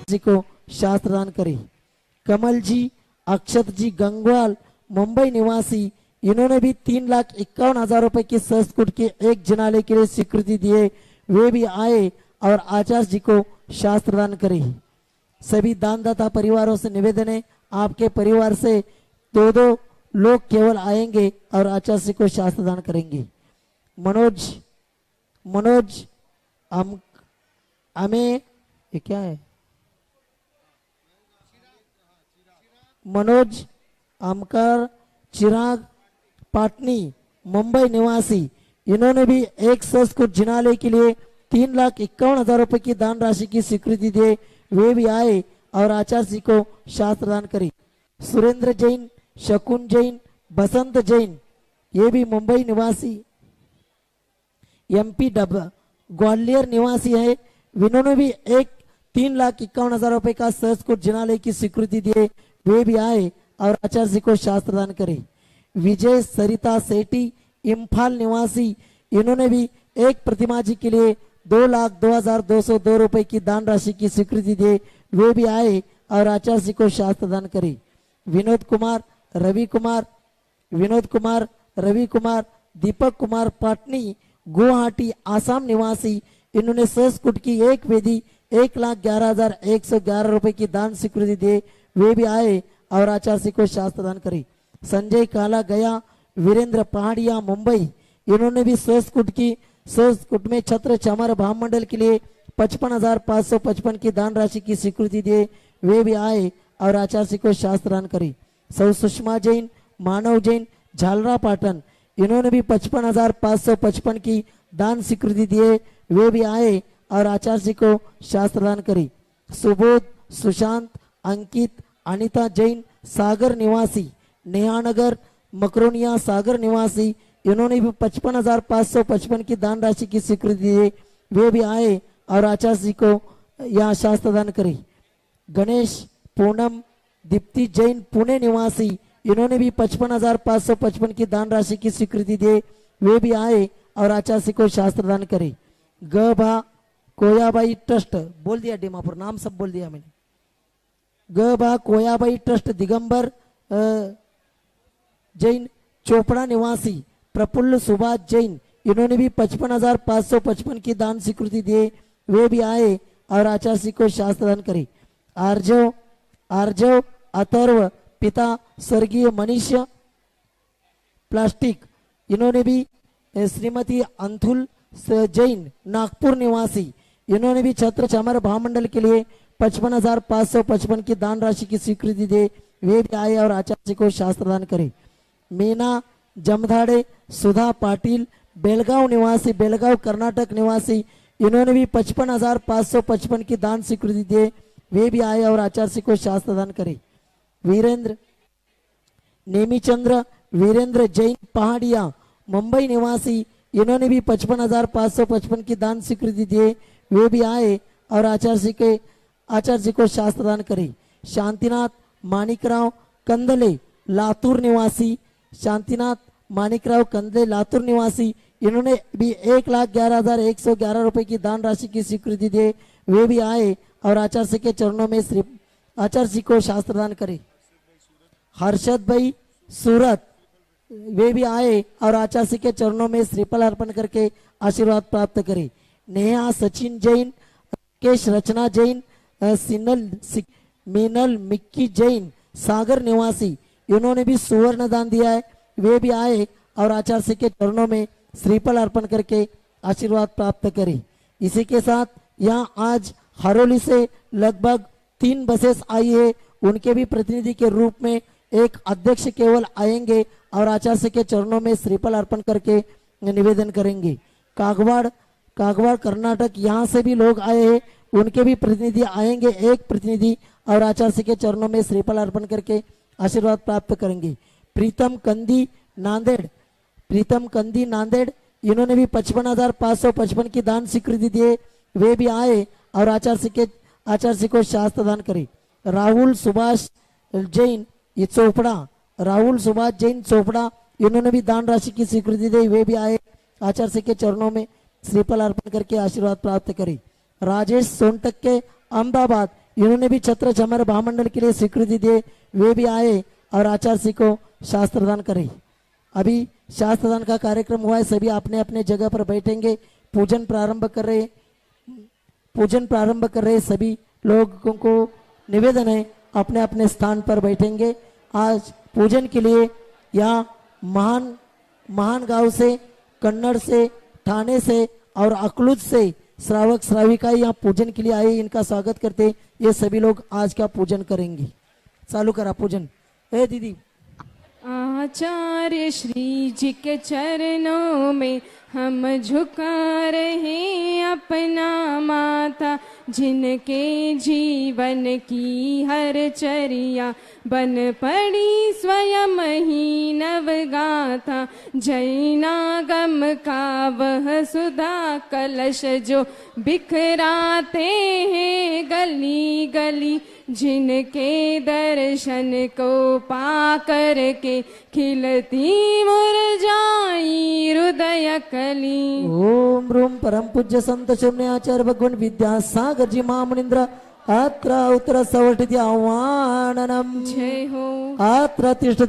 जी को शास्त्र दान करें। कमल जी, अक्षत जी गंगवाल मुंबई निवासी, इन्होंने भी 3,51,000 रुपए की संस्कृत के एक जिनालय के लिए स्वीकृति दिए, वे भी आए और आचार्य जी को शास्त्र दान करें। सभी दानदाता परिवारों से निवेदन है, आपके परिवार से 2-2 लोग केवल आएंगे और आचार्य जी को शास्त्र दान करेंगे। मनोज हमें ये क्या है, मनोज अमकर चिराग पाटनी मुंबई निवासी, इन्होंने भी एक संस्कृत जिनालय के लिए 3,51,000 रुपए की दान राशि की स्वीकृति दे, वे भी आए और आचार्य जी को शास्त्र दान करी। सुरेंद्र जैन, शकुन जैन, बसंत जैन, ये भी मुंबई निवासी MP ग्वालियर निवासी है, इन्होंने भी एक 3,51,000 रुपए का संस्कृत जिनालय की स्वीकृति दिए, वे भी आए और आचार्य जी को शास्त्र दान करे। विजय सरिता सेठी इम्फाल निवासी, इन्होंने भी एक प्रतिमा जी के लिए 2,02,202 रुपए की दान राशि की स्वीकृति दिए, वे भी आए और आचार्य जी को शास्त्र दान करे। विनोद कुमार रवि कुमार दीपक कुमार पाटनी गुवाहाटी आसाम निवासी, इन्होंने संस्कृत की एक वेदी 1,11,111 रुपए की दान स्वीकृति दिए, वे भी आए और आचार्य जी को शास्त्र दान करे। संजय काला गया, वीरेंद्र पहाड़िया मुंबई, इन्होंने भी संस्कृत में छत्र चामर भामंडल के लिए 55,555 की दान राशि की स्वीकृति दिए, वे भी आए और आचार्य जी को शास्त्र दान करे। सौ सुषमा जैन, मानव जैन झालरा पाटन, इन्होंने भी 55,555 की दान स्वीकृति दिए, वे भी आए और आचार्य जी को शास्त्र दान करे। सुबोध, सुशांत, अंकित, अनिता जैन सागर निवासी, नेहानगर मकरोनिया सागर निवासी, इन्होंने भी 55,555 की दान राशि की स्वीकृति दी, वे भी आए और आचार्य जी को यहाँ शास्त्र दान करे। गणेश, पूनम, दीप्ति जैन पुणे निवासी, इन्होंने भी 55,555 की दान राशि की स्वीकृति दी, वे भी आए और आचार्य जी को शास्त्र दान करे। गभा कोयाबाई ट्रस्ट, बोल दिया डीमापुर, नाम सब बोल दिया मैंने। गभा कोयाबाई ट्रस्ट दिगंबर जैन चोपड़ा निवासी, प्रफुल्ल सुभाष जैन, इन्होंने भी 55,555 की दान स्वीकृति दिए, वे भी आए और आचार्य जी को शास्त्र दान करे। आर्जव अथर्व पिता स्वर्गीय मनीष प्लास्टिक, इन्होंने भी श्रीमती अंथुल जैन नागपुर निवासी, इन्होंने भी छत्र चामर भामंडल के लिए 55,555 की दान राशि की स्वीकृति दे, वे भी आए और आचार्य जी को शास्त्र दान करे। मीना जमधाड़े, सुधा पाटिल बेलगांव निवासी, बेलगांव कर्नाटक निवासी, इन्होंने भी 55,555 की दान स्वीकृति दे, वे भी आए और आचार्य जी को शास्त्र दान करे। वीरेंद्र नेमीचंद्र वीरेंद्र जैन पहाड़िया मुंबई निवासी, इन्होंने भी 55,555 की दान स्वीकृति दिए, वे भी आए और आचार्य जी को शास्त्र दान करे। शांतिनाथ मानिकराव कंदले लातूर निवासी, शांतिनाथ मानिकराव कंदले लातूर निवासी, इन्होंने भी 1,11,111 रुपए की दान राशि की स्वीकृति दे, वे भी आए और आचार्य जी के चरणों में आचार्य जी को शास्त्र दान करे। हर्षद भाई सूरत, वे भी आए और आचार्य जी के चरणों में श्रीफल अर्पण करके आशीर्वाद प्राप्त करे। नेहा सचिन जैन, राकेश रचना जैन, मीनल मिक्की जैन सागर निवासी, इन्होंने भी सुवर्ण दान दिया है, वे भी आए और आचार्य जी के चरणों में श्रीफल अर्पण करके आशीर्वाद प्राप्त करे। इसी के साथ यहाँ आज हरोली से लगभग 3 बसेस आई है, उनके भी प्रतिनिधि के रूप में एक अध्यक्ष केवल आएंगे और आचार्य जी के चरणों में श्रीफल अर्पण करके निवेदन करेंगे। कागवाड़ कर्नाटक, यहाँ से भी लोग आए हैं, उनके भी प्रतिनिधि आएंगे, एक प्रतिनिधि और आचार्य जी के चरणों में श्रीफल अर्पण करके आशीर्वाद प्राप्त करेंगे। प्रीतम कंदी नांदेड़, इन्होंने भी 55,555 की दान स्वीकृति दिए, वे भी आए और आचार्य जी को शास्त्र दान करे। राहुल सुभाष जैन चोपड़ा, इन्होंने भी दान राशि की स्वीकृति दी, वे भी आए आचार्य जी के चरणों में श्रीफल अर्पण करके आशीर्वाद प्राप्त करे। राजेश सोनटक्के अहमदाबाद, इन्होंने भी छत्र छमर महामंडल के लिए स्वीकृति दी, वे भी आए और आचार्य जी को शास्त्रदान करें। अभी शास्त्रदान का कार्यक्रम हुआ है, सभी अपने अपने जगह पर बैठेंगे। पूजन प्रारंभ कर रहे सभी लोगों को निवेदन है अपने अपने स्थान पर बैठेंगे। आज पूजन के लिए यहाँ महान गांव से, कन्नड़ से, ठाणे से और अकलूज से श्रावक श्राविका यहाँ पूजन के लिए आए, इनका स्वागत करते। ये सभी लोग आज का पूजन करेंगे। चालू करा पूजन। ए दीदी, आचार्य श्री जी के चरणों में हम झुका रहे अपना माथा, जिनके जीवन की हर चर्या बन पड़ी स्वयं ही नवगाथा। जैनागम का वह सुधा कलश जो बिखराते हैं गली गली, जिनके दर्शन को पा कर के खिलती मुरझाई हृदय कली। ओम रूम परम पूज्य संत शिवने आचार्य भगवान विद्यासागर जी महामुनिंद्र अत्र उत्तर सवर्तिति आह्वाननम। जय हो। अत्र तिष्ठ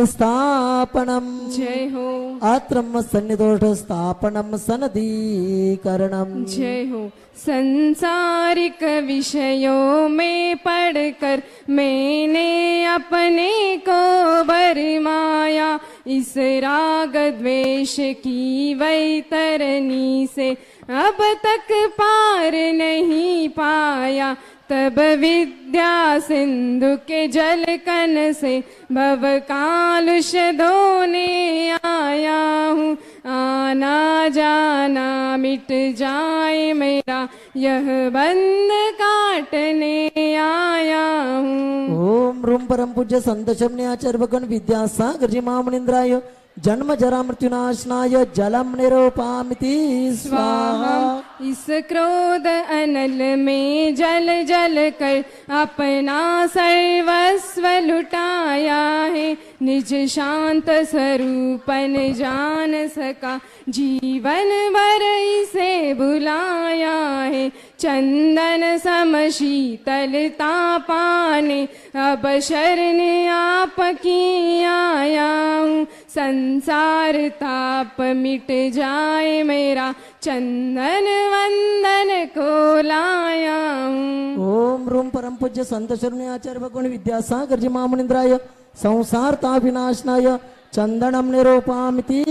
स्थापनम। जय हो। अत्र सन्निधोष्ठ स्थापनम सनदीकरणम। जय हो। संसारिक विषयों में पढ़कर मैंने अपने को बरमाया, इस राग द्वेष की वैतरणी से अब तक पार नहीं पाया। तब विद्या सिंधु के जल कन से भव कालुष धोने आया हूँ। आना जाना मिट जाए मेरा यह बंध काटने आया हूँ। ओम रूम परम पूज्य संत शिवने आचार्य भगवान विद्यासागर जी महामुनिंद्राय जन्म जरा मृत्युनाशनाय जलम निरूपामिति स्वाहा। इस क्रोध अनल में जल जल कर अपना सर्वस्व लुटाया है, निज शांत स्वरूपन जान सका जीवन भर इसे बुलाया है। चंदन सम शीतलता पाने अब शरण आपकी आया हूँ। संसार ताप मिट जाए मेरा चंदन वंदन को लाया हूँ। ओम रूम परम पूज्य संत शिवने आचार्य भगवान विद्यासागर जी महामुनिंद्राय संसार ताप विनाशनाय चंदनम निरूपामिति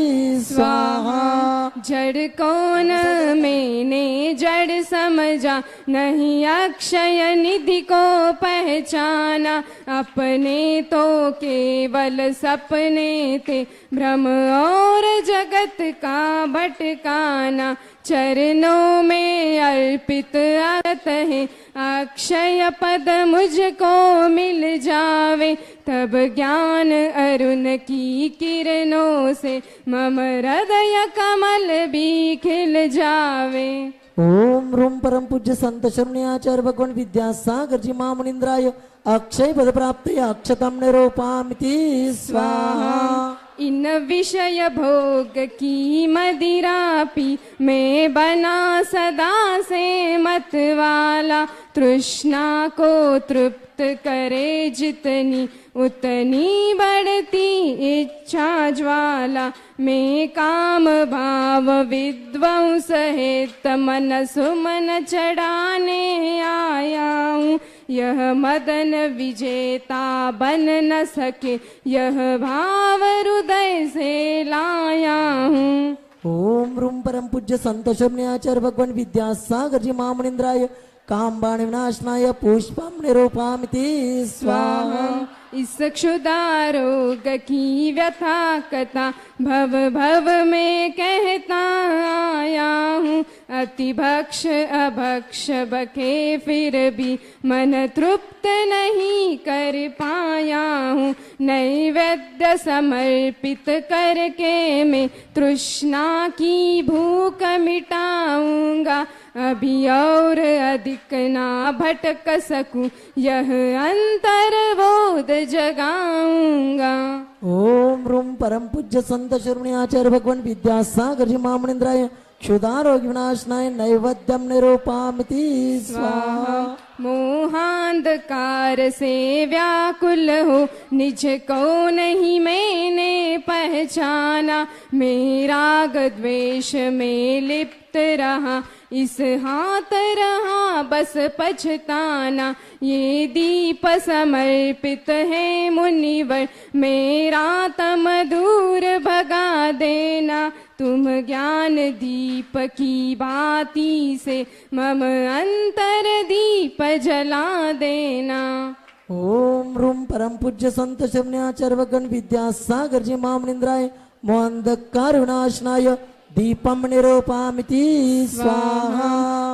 स्वाहा। जड़ कौन मैंने जड़ समझा, नहीं अक्षय निधि को पहचाना। अपने तो केवल सपने थे भ्रम और जगत का भटकाना। चरणों में अर्पित आगत है अक्षय पद मुझको मिल जावे, तब ज्ञान अरुण की किरणों से मम हृदय कमल भी खिल जावे। ओम रूम परम पूज्य संत शिवने आचार्य भगवान विद्यासागर जी महामुनिंद्राय अक्षय पद प्राप्ति अक्षतम निरूपामिति स्वाहा। इन विषय भोग की मदिरा पी मैं बना सदा से मत वाला। तृष्णा को तृप्त करे जितनी उतनी बढ़ती इच्छा ज्वाला। मैं काम भाव विद्वंस हेत मन सुमन चढ़ाने आया हूँ। यह मदन विजेता बन न सके यह भाव हृदय से लाया हूँ। ओम रूम परम पूज्य संत शिवने आचार्य भगवान विद्यासागर जी महामुनिंद्राय कामबाण विनाशनाय पुष्पम निरूपामिति स्वाहा। इस क्षुधा रोग की व्यथा कथा भव भव में कहता आया हूँ। अति भक्ष अभक्ष बके फिर भी मन तृप्त नहीं कर पाया हूँ। नैवेद्य समर्पित करके मैं तृष्णा की भूख मिटाऊंगा। अभी और अधिक ना भटक सकूं यह अंतर्बोध जगाऊंगा। ओम रूम परम पूज्य संत शिरोमणि आचार्य भगवान विद्यासागर जी महामुनिंद्राय क्षुधारोग्य विनाशनाय नैवेद्यम निरूपामिति स्वाहा। मोहांधकार से व्याकुल हो निज को नहीं मैंने पहचाना, मैं राग द्वेष में लिप्त रहा इस हाथ रहा बस पछताना। ये दीप समर्पित है मुनिवर मेरा तम दूर भगा देना, तुम ज्ञान दीप की बाती से मम अंतर दीप जला देना। ओम रूम परम पूज्य संत शमन्याचार्य भगवान विद्यासागर जी महामनिंद्राय मोहंधकार विनाशनाय दीपम निरूपामिति स्वाहा।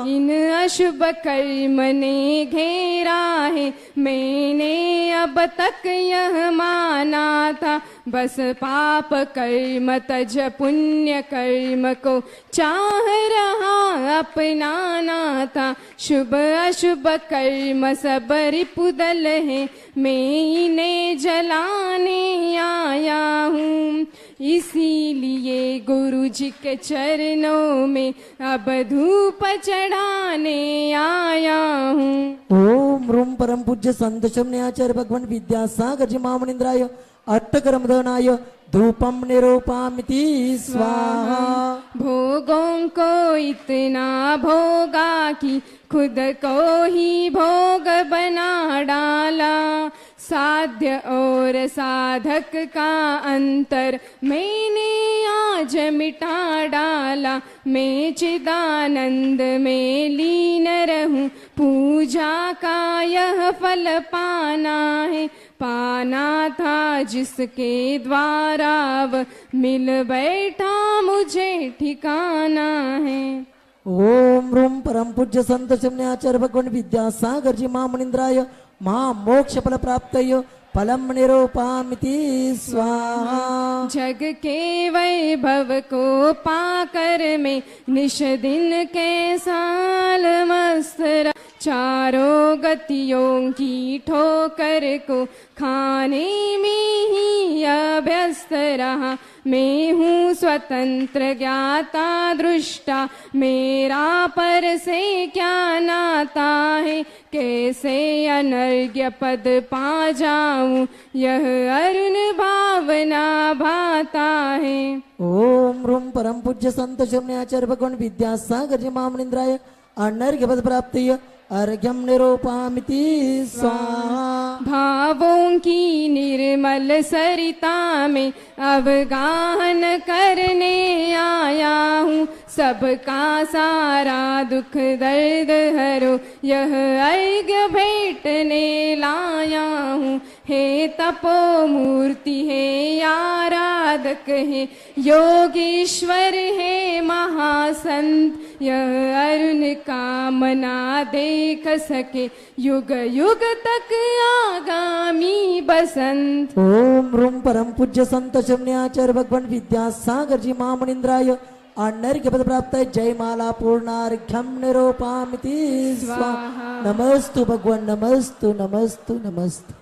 इन अशुभ कर्म ने घेरा है मैंने अब तक यह माना था, बस पाप कर्म तज पुण्य कर्म को चाह रहा अपनाना था। शुभ अशुभ कर्म सब रिपुदल है मैं इन्हें जलाने आया हूँ, इसीलिए गुरु जी के चरणों में अब धूप चढ़ाने आया हूँ। ओम रूम परम पूज्य संत शमन्याचार्य भगवान विद्यासागर जी महामनिंद्राय अट्टकर्मदानाय धूपम निरूपामिति स्वाहा। भोगों को इतना भोगा कि खुद को ही भोग बना डाला, साध्य और साधक का अंतर मैंने आज मिटा डाला। मैं चिदानंद में लीन रहूं पूजा का यह फल पाना है, पाना था जिसके द्वारा अब मिल बैठा मुझे ठिकाना है। ओम रूम परम पूज्य संत शमन्याचार्य भगवान विद्यासागर जी महामनिंद्राय महामोक्ष फल प्राप्तये फलम निरूपामिति स्वाहा। जग के वैभव को पाकर मैं निश दिन के साल मस्त रहा, चारों गतियों की ठोकर को खाने में ही अभ्यस्त रहा। मैं हूँ स्वतंत्र ज्ञाता दृष्टा मेरा पर से क्या नाता है, कैसे अनर्घ्य पद पा जाऊं यह अरुण भावना भाता है। ओम रूम परम पूज्य संत शमन्याचार्य भगवान विद्यासागर जी महामनिंद्राय अनर्घ्य पद प्राप्तये अर्घ्यम निरूपामिति स्वाहा। भावों की निर्मल सरिता में अवगाहन करने आया हूँ, सबका सारा दुख दर्द हरो यह अर्घ्य भेंटने लाया हूँ। हे तपो मूर्ति है आराधक है योगीश्वर है महासंत, यह अरुण कामना देख सके युग युग तक आगामी बसंत। ओम रूम परम पूज्य संत शमन्याचार्य भगवान विद्यासागर जी महामनिंद्राय अनर्घ्य पद प्राप्त जयमाला पूर्णार्घ्यम निरूपामिति स्वाहा। नमस्तु भगवान नमस्तु नमस्तु नमस्तु।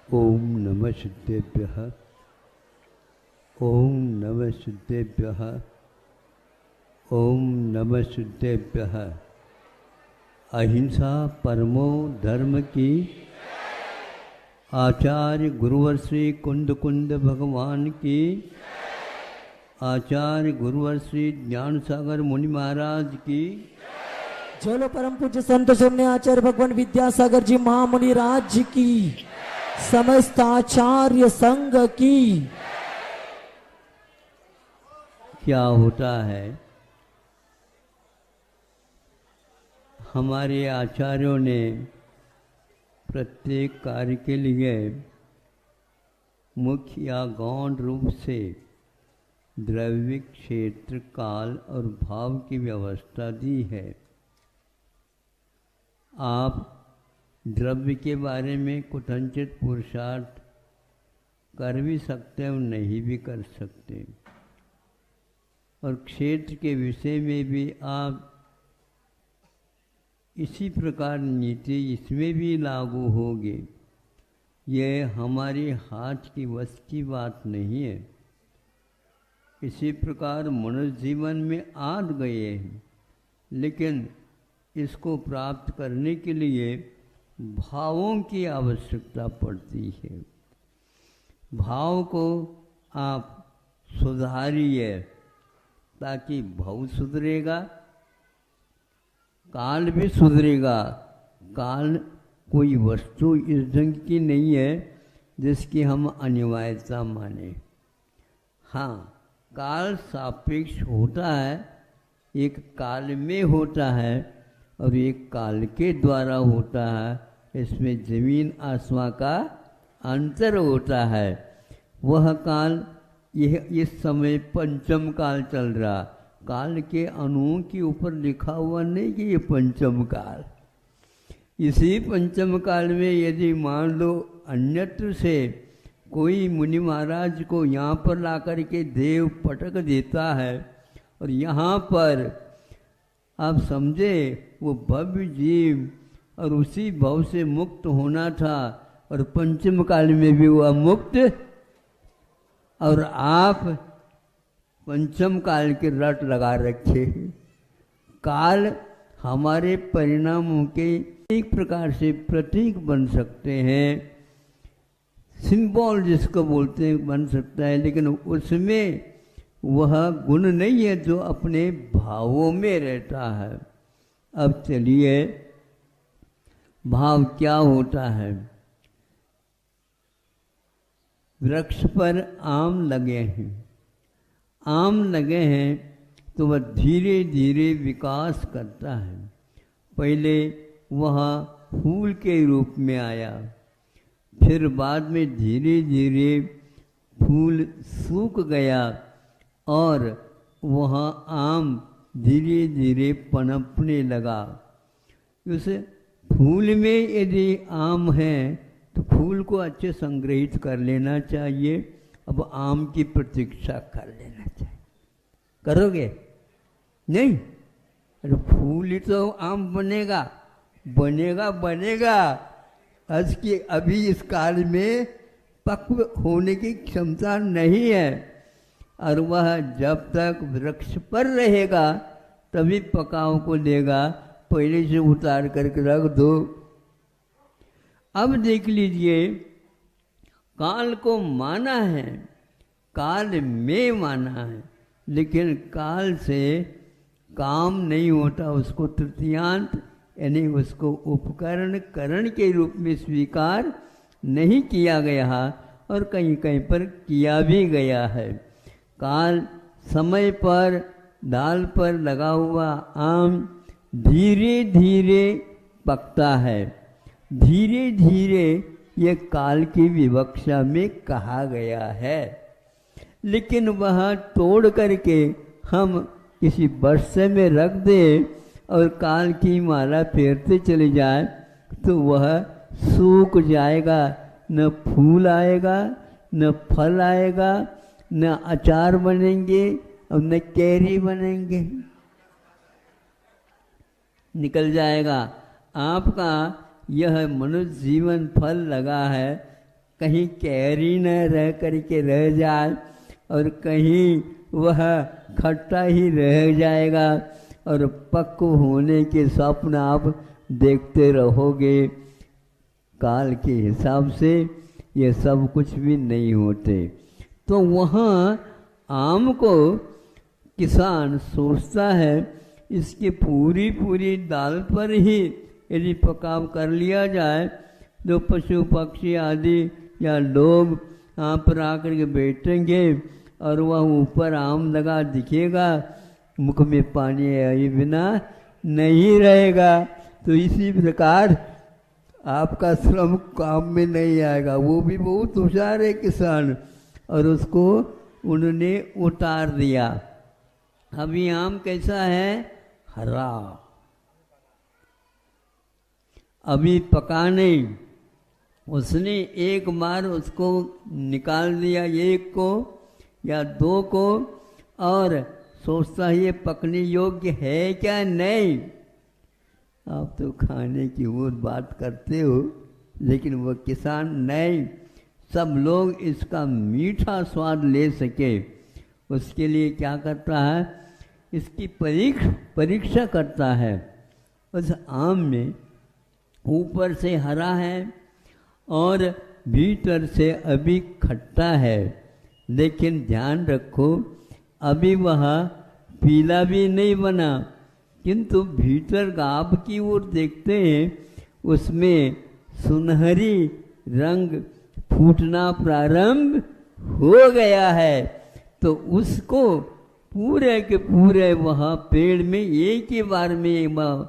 ओम नमः सिद्धेभ्यः ओम नमः सिद्धेभ्यः ओम नमः सिद्धेभ्यः। अहिंसा परमो धर्म की आचार्य गुरुवर श्री कुंद कुंद भगवान की, आचार्य गुरुवर श्री ज्ञान सागर मुनि महाराज की। चलो परम पूज्य संत शमन्याचार्य भगवान विद्यासागर जी महामुनि राज की, समस्त आचार्य संघ की। क्या होता है, हमारे आचार्यों ने प्रत्येक कार्य के लिए मुख्य या गौण रूप से द्रव्य क्षेत्र काल और भाव की व्यवस्था दी है। आप द्रव्य के बारे में कुठंचित पुरुषार्थ कर भी सकते और नहीं भी कर सकते, और क्षेत्र के विषय में भी आप इसी प्रकार नीति इसमें भी लागू होगी। यह हमारे हाथ की वश की बात नहीं है। इसी प्रकार मनुष्य जीवन में आ गए हैं, लेकिन इसको प्राप्त करने के लिए भावों की आवश्यकता पड़ती है। भाव को आप सुधारिए ताकि भाव सुधरेगा, काल भी सुधरेगा। काल कोई वस्तु इस ढंग की नहीं है जिसकी हम अनिवार्यता माने। हाँ, काल सापेक्ष होता है, एक काल में होता है और एक काल के द्वारा होता है। इसमें जमीन आसमां का अंतर होता है। वह काल, यह इस समय पंचम काल चल रहा, काल के अणुओं के ऊपर लिखा हुआ नहीं कि ये पंचम काल। इसी पंचम काल में यदि मान लो अन्यत्र से कोई मुनि महाराज को यहाँ पर ला कर के देव पटक देता है और यहाँ पर आप समझे वो भव्य जीव और उसी भव से मुक्त होना था और पंचम काल में भी वह मुक्त, और आप पंचम काल के रट लगा रखे। काल हमारे परिणामों के एक प्रकार से प्रतीक बन सकते हैं, सिंबल जिसको बोलते हैं बन सकता है, लेकिन उसमें वह गुण नहीं है जो अपने भावों में रहता है। अब चलिए, भाव क्या होता है। वृक्ष पर आम लगे हैं, आम लगे हैं तो वह धीरे धीरे विकास करता है। पहले वह फूल के रूप में आया, फिर बाद में धीरे धीरे फूल सूख गया और वह आम धीरे धीरे पनपने लगा। उस फूल में यदि आम है तो फूल को अच्छे संग्रहित कर लेना चाहिए। अब आम की प्रतीक्षा कर लेना चाहिए। करोगे? नहीं, अरे फूल ही तो आम बनेगा, बनेगा बनेगा। आज के अभी इस काल में पक्व होने की क्षमता नहीं है, और वह जब तक वृक्ष पर रहेगा तभी पकाओ को देगा। पहले से उतार करके रख दो। अब देख लीजिए, काल को माना है, काल में माना है, लेकिन काल से काम नहीं होता। उसको तृतीयांत यानी उसको उपकरण करण के रूप में स्वीकार नहीं किया गया और कहीं कहीं पर किया भी गया है। काल समय पर डाल पर लगा हुआ आम धीरे धीरे पकता है। धीरे धीरे ये काल की विवक्षा में कहा गया है, लेकिन वह तोड़ करके हम किसी बरसे में रख दे और काल की माला फेरते चले जाए तो वह सूख जाएगा। न फूल आएगा, न फल आएगा, न अचार बनेंगे और न कैरी बनेंगे, निकल जाएगा। आपका यह मनुष्य जीवन फल लगा है, कहीं कैरी न रह करके रह जाए और कहीं वह खट्टा ही रह जाएगा और पक्व होने के स्वप्न आप देखते रहोगे। काल के हिसाब से ये सब कुछ भी नहीं होते। तो वहाँ आम को किसान सोचता है इसके पूरी पूरी दाल पर ही यदि पकाव कर लिया जाए तो पशु पक्षी आदि या लोग यहाँ पर आकर के बैठेंगे और वह ऊपर आम लगा दिखेगा, मुख में पानी आए बिना नहीं रहेगा। तो इसी प्रकार आपका श्रम काम में नहीं आएगा। वो भी बहुत होशियार है किसान, और उसको उन्होंने उतार दिया। अभी आम कैसा है? हरा, अभी पका नहीं। उसने एक बार उसको निकाल दिया, एक को या दो को, और सोचता है ये पकने योग्य है क्या? नहीं। आप तो खाने की वो बात करते हो, लेकिन वह किसान नहीं। सब लोग इसका मीठा स्वाद ले सके, उसके लिए क्या करता है, इसकी परीक्षा करता है। उस आम में ऊपर से हरा है और भीतर से अभी खट्टा है, लेकिन ध्यान रखो अभी वह पीला भी नहीं बना, किंतु भीतर गाभ की ओर देखते हैं उसमें सुनहरी रंग फूटना प्रारंभ हो गया है। तो उसको पूरे के पूरे वह पेड़ में एक ही बार में वह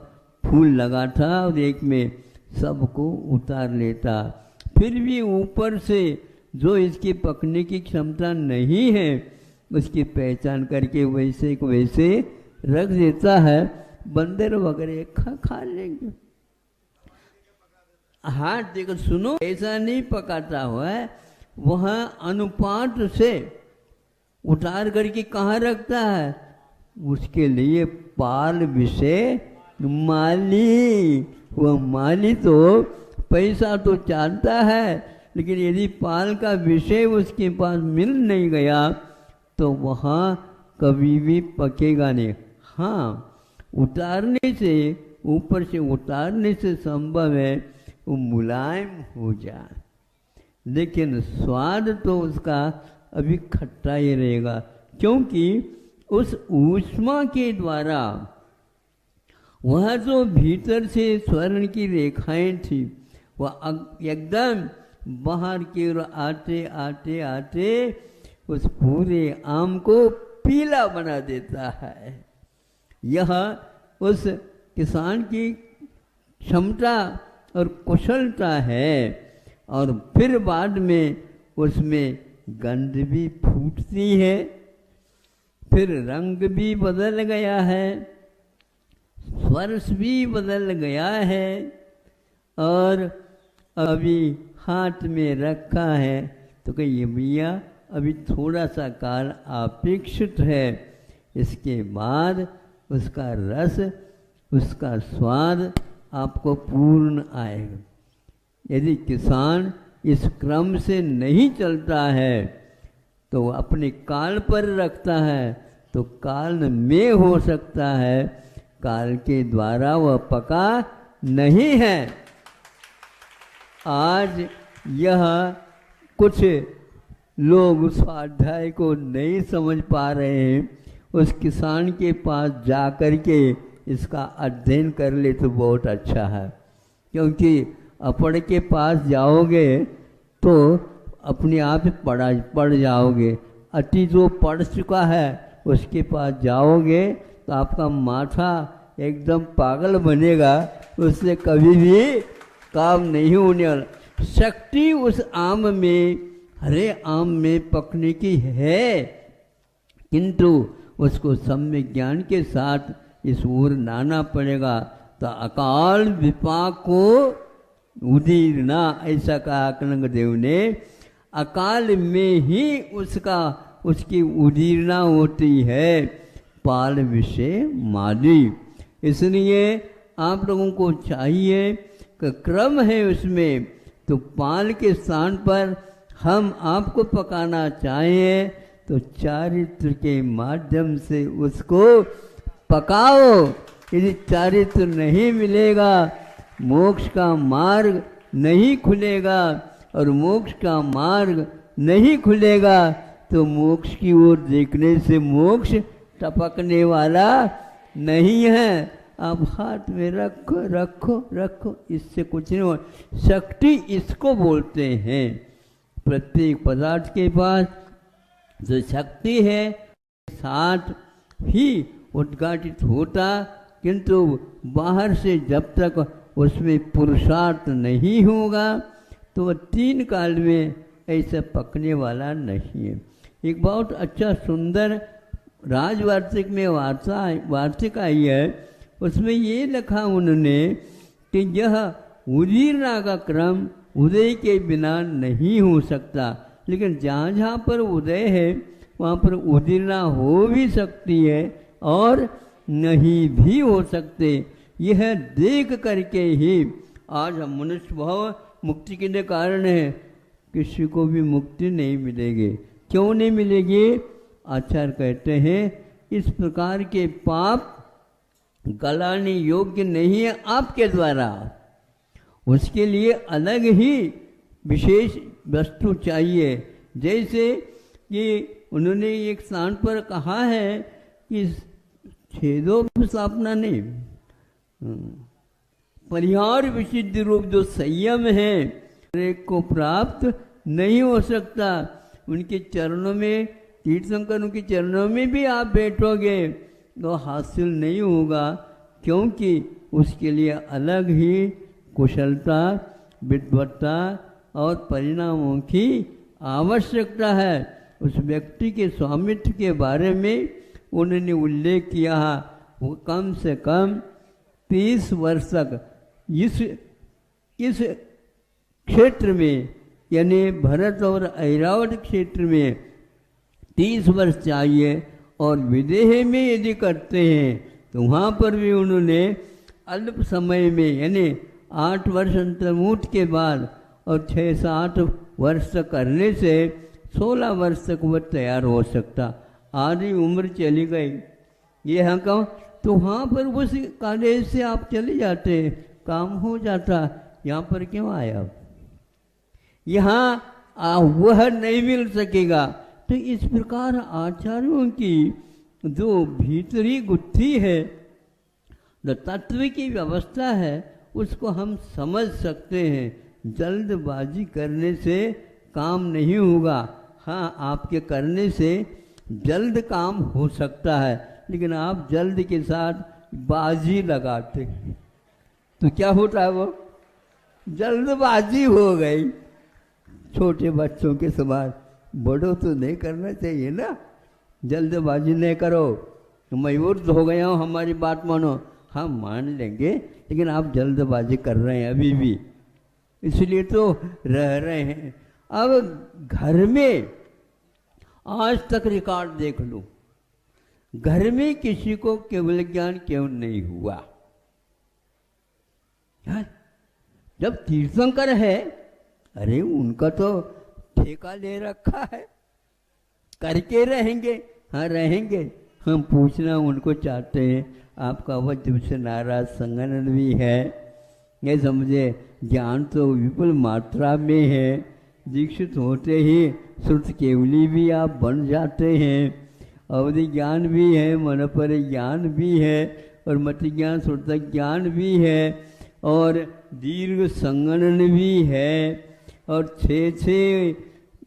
फूल लगा था और एक में सबको उतार लेता। फिर भी ऊपर से जो इसकी पकने की क्षमता नहीं है उसकी पहचान करके वैसे को वैसे रख देता है। बंदर वगैरह खा लेंगे। हाँ देखो सुनो, ऐसा नहीं पकाता हुआ है, वह अनुपात से उतार करके कहाँ रखता है, उसके लिए पाल विषय माली। वह माली तो पैसा तो चाहता है, लेकिन यदि पाल का विषय उसके पास मिल नहीं गया तो वहाँ कभी भी पकेगा नहीं। हाँ उतारने से, ऊपर से उतारने से संभव है वो मुलायम हो जाए, लेकिन स्वाद तो उसका अभी खट्टा ही रहेगा, क्योंकि उस ऊष्मा के द्वारा वह जो भीतर से स्वर्ण की रेखाएं थी वह एकदम बाहर की ओर आते आते आते उस पूरे आम को पीला बना देता है। यह उस किसान की क्षमता और कुशलता है। और फिर बाद में उसमें गंध भी फूटती है, फिर रंग भी बदल गया है, स्पर्श भी बदल गया है, और अभी हाथ में रखा है तो कहिए भैया अभी थोड़ा सा काल अपेक्षित है, इसके बाद उसका रस, उसका स्वाद आपको पूर्ण आएगा। यदि किसान इस क्रम से नहीं चलता है तो अपने काल पर रखता है तो काल में हो सकता है काल के द्वारा वह पका नहीं है। आज यह कुछ लोग उस अध्याय को नहीं समझ पा रहे हैं, उस किसान के पास जा कर के इसका अध्ययन कर ले तो बहुत अच्छा है, क्योंकि अपड़ के पास जाओगे तो अपने आप पढ़ जाओगे। अति जो पढ़ चुका है उसके पास जाओगे तो आपका माथा एकदम पागल बनेगा, उससे कभी भी काम नहीं होने वाला। शक्ति उस आम में, हरे आम में पकने की है, किंतु उसको सम्यक ज्ञान के साथ इस ओर लाना पड़ेगा। तो अकाल विपाक को उदीरना, ऐसा कहा कलंग देव ने। अकाल में ही उसकी उदीरना होती है, पाल विषय माली। इसलिए आप लोगों को चाहिए कि क्रम है उसमें, तो पाल के स्थान पर हम आपको पकाना चाहें तो चारित्र के माध्यम से उसको पकाओ। यदि चारित्र नहीं मिलेगा मोक्ष का मार्ग नहीं खुलेगा, और मोक्ष का मार्ग नहीं खुलेगा तो मोक्ष की ओर देखने से मोक्ष टपकने वाला नहीं है। आप हाथ में रखो रखो रखो, इससे कुछ नहीं हो। शक्ति इसको बोलते हैं। प्रत्येक पदार्थ के पास जो शक्ति है साथ ही उद्घाटित होता, किंतु बाहर से जब तक उसमें पुरुषार्थ नहीं होगा तो वह तीन काल में ऐसा पकने वाला नहीं है। एक बहुत अच्छा सुंदर राजवार्षिक में वार्षिक आई है, उसमें ये लिखा उन्होंने कि यह उदीरना का क्रम उदय के बिना नहीं हो सकता, लेकिन जहाँ जहाँ पर उदय है वहाँ पर उदीरना हो भी सकती है और नहीं भी हो सकते। यह देख करके ही आज हम मनुष्य भाव मुक्ति के लिए कारण है। किसी को भी मुक्ति नहीं मिलेगी। क्यों नहीं मिलेगी? आचार्य कहते हैं इस प्रकार के पाप गलाने योग्य नहीं है आपके द्वारा, उसके लिए अलग ही विशेष वस्तु चाहिए। जैसे कि उन्होंने एक स्थान पर कहा है कि छेदोपस्थापना नहीं, परिहार विशुद्ध रूप जो संयम है को प्राप्त नहीं हो सकता। उनके चरणों में, तीर्थंकरों के चरणों में भी आप बैठोगे तो हासिल नहीं होगा, क्योंकि उसके लिए अलग ही कुशलता, विद्वत्ता और परिणामों की आवश्यकता है। उस व्यक्ति के स्वामित्व के बारे में उन्होंने उल्लेख किया, वो कम से कम 30 वर्ष तक इस क्षेत्र में, यानी भरत और ऐरावत क्षेत्र में 30 वर्ष चाहिए। और विदेह में यदि करते हैं तो वहाँ पर भी उन्होंने अल्प समय में, यानी 8 वर्ष अंतर्मुठ के बाद और 6 से 8 वर्ष तक करने से 16 वर्ष तक वह तैयार हो सकता। आधी उम्र चली गई, ये हाँ कहूँ तो वहाँ पर उस कॉलेज से आप चले जाते, काम हो जाता। यहाँ पर क्यों आया? यहाँ वह नहीं मिल सकेगा। तो इस प्रकार आचार्यों की जो भीतरी गुत्थी है, जो तत्व की व्यवस्था है, उसको हम समझ सकते हैं। जल्दबाजी करने से काम नहीं होगा। हाँ, आपके करने से जल्द काम हो सकता है, लेकिन आप जल्द के साथ बाजी लगाते तो क्या होता है? वो जल्दबाजी हो गई। छोटे बच्चों के समान बड़ों तो नहीं करना चाहिए ना, जल्दबाजी नहीं करो। मैं मूर्ख हो गया हूँ, हमारी बात मानो। हम मान लेंगे, लेकिन आप जल्दबाजी कर रहे हैं अभी भी, इसलिए तो रह रहे हैं। अब घर में आज तक रिकॉर्ड देख लो, घर में किसी को केवल ज्ञान क्यों नहीं हुआ? जब तीर्थंकर है, अरे उनका तो ठेका ले रखा है, करके रहेंगे। हाँ रहेंगे, हम पूछना उनको चाहते हैं। आपका वज्र से नाराज संगनन भी है, ये समझे। ज्ञान तो विपुल मात्रा में है, दीक्षित होते ही श्रुत केवली भी आप बन जाते हैं। अवधि ज्ञान भी है, मनपर ज्ञान भी है, और मति ज्ञान श्रुत ज्ञान भी है, और दीर्घ संगणन भी है, और 6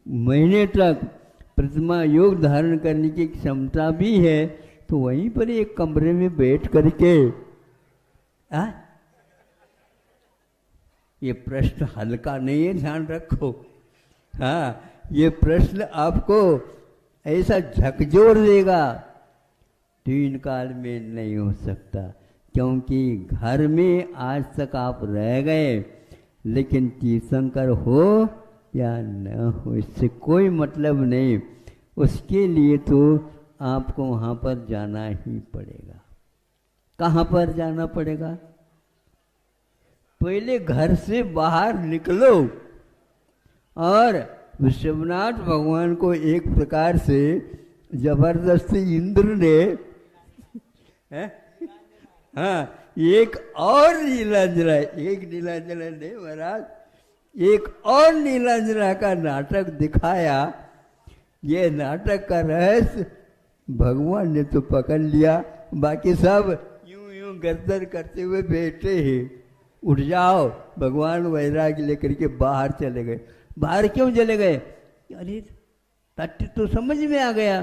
महीने तक प्रतिमा योग धारण करने की क्षमता भी है। तो वहीं पर एक कमरे में बैठ करके ये प्रश्न हल्का नहीं है, ध्यान रखो। हाँ, ये प्रश्न आपको ऐसा झकझोर देगा, 3 काल में नहीं हो सकता। क्योंकि घर में आज तक आप रह गए, लेकिन तीर्थंकर हो या न हो इससे कोई मतलब नहीं। उसके लिए तो आपको वहाँ पर जाना ही पड़ेगा। कहाँ पर जाना पड़ेगा? पहले घर से बाहर निकलो। और विश्वनाथ भगवान को एक प्रकार से जबरदस्ती इंद्र ने हाँ, एक और नीलांजला, एक नीलांजला नहीं महाराज, एक और नीलांजला का नाटक दिखाया। ये नाटक का रहस्य भगवान ने तो पकड़ लिया, बाकी सब यूं यूं गर्दन करते हुए बैठे हैं। उठ जाओ, भगवान वैराग्य लेकर के बाहर चले गए। बाहर क्यों चले गए? अरे तथ्य तो समझ में आ गया,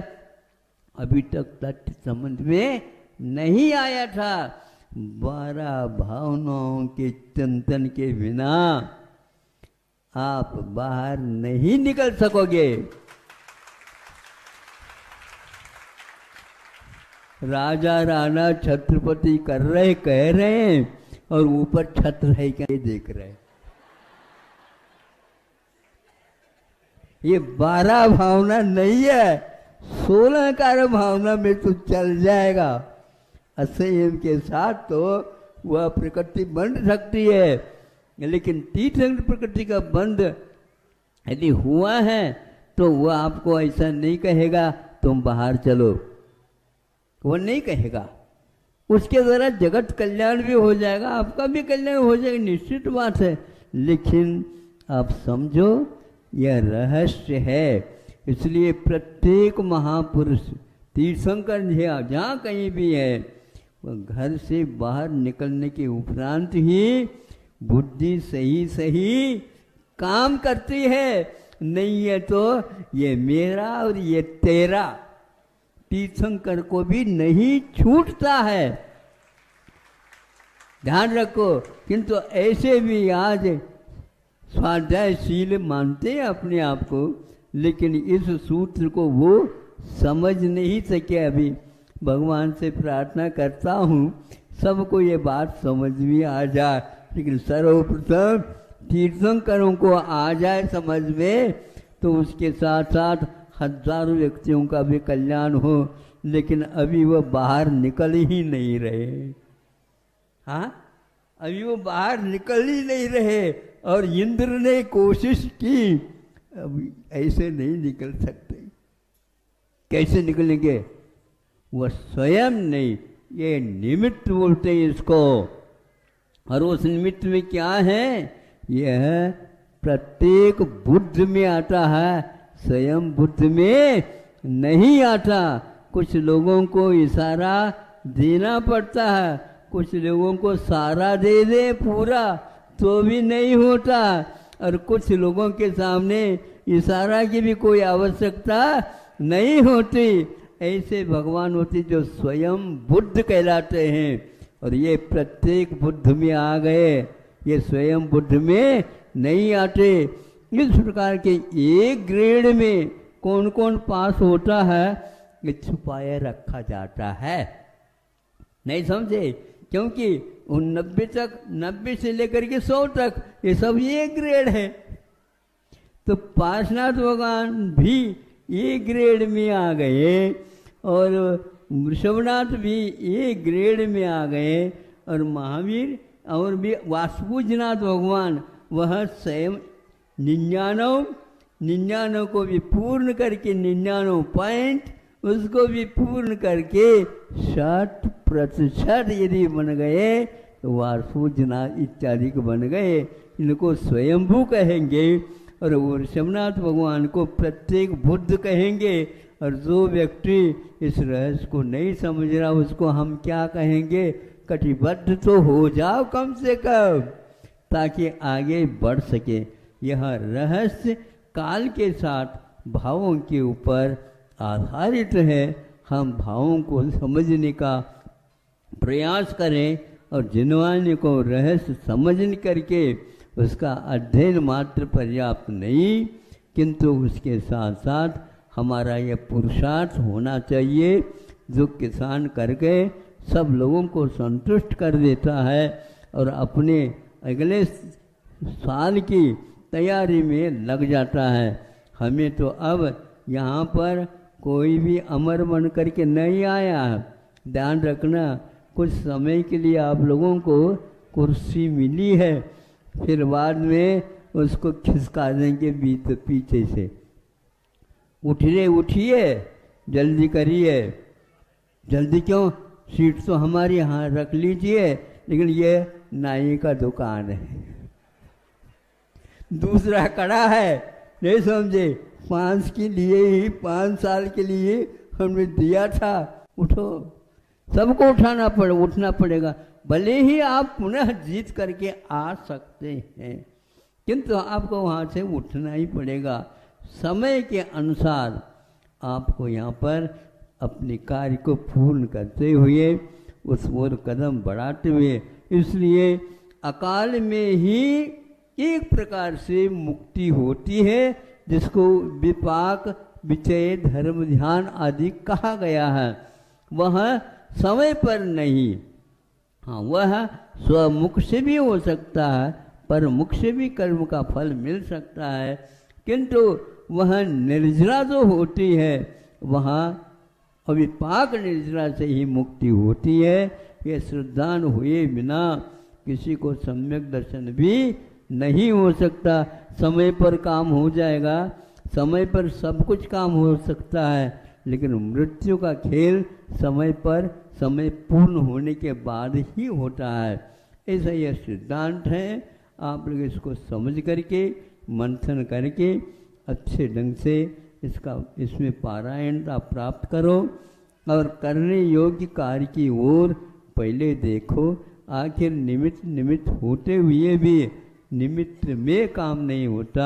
अभी तक तथ्य समझ में नहीं आया था। 12 भावनाओं के चिंतन के बिना आप बाहर नहीं निकल सकोगे। राजा राणा छत्रपति कर रहे, कह रहे हैं, और ऊपर छत्र है क्या देख रहे हैं। ये 12 भावना नहीं है, 16 कार भावना में तो चल जाएगा। असंयम के साथ तो वह प्रकृति बन सकती है, लेकिन तीर्थंकर प्रकृति का बंध यदि हुआ है तो वह आपको ऐसा नहीं कहेगा तुम बाहर चलो, वो नहीं कहेगा। उसके द्वारा जगत कल्याण भी हो जाएगा, आपका भी कल्याण हो जाएगा, निश्चित बात है। लेकिन आप समझो यह रहस्य है। इसलिए प्रत्येक महापुरुष तीर्थंकर जहाँ कहीं भी है, वह घर से बाहर निकलने के उपरांत ही बुद्धि सही सही काम करती है। नहीं है तो ये मेरा और ये तेरा तीर्थंकर को भी नहीं छूटता है, ध्यान रखो। किंतु ऐसे भी आज स्वाध्यायशील मानते हैं अपने आप को, लेकिन इस सूत्र को वो समझ नहीं सके। अभी भगवान से प्रार्थना करता हूँ सबको ये बात समझ में आ जाए, लेकिन सर्वप्रथम तीर्थंकरों को आ जाए समझ में, तो उसके साथ साथ हजारों व्यक्तियों का भी कल्याण हो। लेकिन अभी वो बाहर निकल ही नहीं रहे। हाँ, अभी वो बाहर निकल ही नहीं रहे। और इंद्र ने कोशिश की, अभी ऐसे नहीं निकल सकते। कैसे निकलेंगे? वह स्वयं नहीं, ये निमित्त बोलते हैं इसको। और उस निमित्त में क्या है? यह प्रत्येक बुद्ध में आता है, स्वयं बुद्ध में नहीं आता। कुछ लोगों को इशारा देना पड़ता है, कुछ लोगों को सारा दे दे पूरा तो भी नहीं होता, और कुछ लोगों के सामने इशारा की भी कोई आवश्यकता नहीं होती। ऐसे भगवान होते जो स्वयं बुद्ध कहलाते हैं। और ये प्रत्येक बुद्ध में आ गए, ये स्वयं बुद्ध में नहीं आते। इस प्रकार के एक ग्रेड में कौन कौन पास होता है, ये छुपाए रखा जाता है। नहीं समझे? क्योंकि उन 90 से लेकर के 100 तक ये सब एक ग्रेड है। तो पार्श्वनाथ भगवान भी एक ग्रेड में आ गए, और वृषभनाथ भी एक ग्रेड में आ गए, और महावीर और भी वासुपूजनाथ भगवान वह स्वयं 99 को भी पूर्ण करके 99 पॉइंट उसको भी पूर्ण करके 60% यदि बन गए तो वासुपूजनाथ इत्यादि को बन गए। इनको स्वयंभू कहेंगे। और वृषभनाथ भगवान को प्रत्येक बुद्ध कहेंगे। और जो व्यक्ति इस रहस्य को नहीं समझ रहा उसको हम क्या कहेंगे? कटिबद्ध तो हो जाओ कम से कम, ताकि आगे बढ़ सके। यह रहस्य काल के साथ भावों के ऊपर आधारित है। हम भावों को समझने का प्रयास करें, और जिनवाने को रहस्य समझ करके उसका अध्ययन मात्र पर्याप्त नहीं, किंतु उसके साथ साथ हमारा यह पुरुषार्थ होना चाहिए जो किसान करके सब लोगों को संतुष्ट कर देता है और अपने अगले साल की तैयारी में लग जाता है। हमें तो अब यहाँ पर कोई भी अमर बन करके नहीं आया। ध्यान रखना, कुछ समय के लिए आप लोगों को कुर्सी मिली है, फिर बाद में उसको खिसका देंगे पीछे से। उठिए, जल्दी करिए। जल्दी क्यों? सीट तो हमारी यहाँ रख लीजिए, लेकिन ये नाई का दुकान है, दूसरा कड़ा है। नहीं समझे? 5 साल के लिए हमने दिया था। उठो, सबको उठना पड़ेगा। भले ही आप पुनः जीत करके आ सकते हैं, किंतु आपको वहाँ से उठना ही पड़ेगा। समय के अनुसार आपको यहाँ पर अपने कार्य को पूर्ण करते हुए उस ओर कदम बढ़ाते हुए, इसलिए अकाल में ही एक प्रकार से मुक्ति होती है, जिसको विपाक, विचय, धर्म, ध्यान आदि कहा गया है। वह समय पर नहीं, हाँ, वह स्वमुख से भी हो सकता है, पर मुख से भी कर्म का फल मिल सकता है। किंतु वह निर्जरा जो होती है, वहाँ अविपाक निर्जरा से ही मुक्ति होती है। ये श्रद्धान हुए बिना किसी को सम्यक दर्शन भी नहीं हो सकता। समय पर काम हो जाएगा, समय पर सब कुछ काम हो सकता है, लेकिन मृत्यु का खेल समय पर, समय पूर्ण होने के बाद ही होता है। ऐसा यह सिद्धांत है। आप लोग इसको समझ करके, मंथन करके अच्छे ढंग से इसमें पारायणता प्राप्त करो और करने योग्य कार्य की ओर पहले देखो। आखिर निमित्त होते हुए भी निमित्त में काम नहीं होता,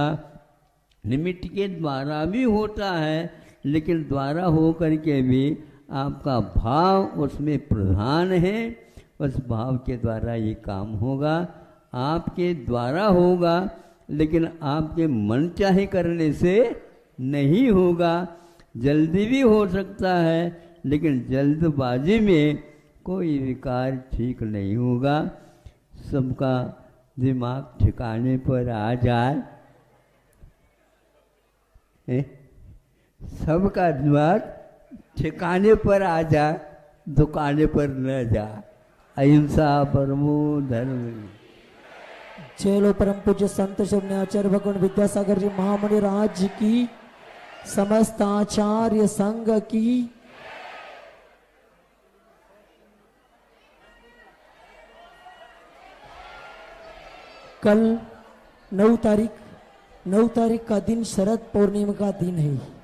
निमित्त के द्वारा भी होता है, लेकिन द्वारा हो करके भी आपका भाव उसमें प्रधान है। उस भाव के द्वारा ये काम होगा, आपके द्वारा होगा, लेकिन आपके मन चाहे करने से नहीं होगा। जल्दी भी हो सकता है, लेकिन जल्दबाजी में कोई विकार ठीक नहीं होगा। सबका दिमाग ठिकाने पर आ जाए, सबका दिमाग ठिकाने पर आ जाए, दुकाने पर न जा। अहिंसा परमो धर्म। चलो परम पूज्य संत शिवने आचार्य भगवान विद्यासागर जी महामुनि राज की, समस्त आचार्य संघ की। कल 9 तारीख का दिन शरद पूर्णिमा का दिन है।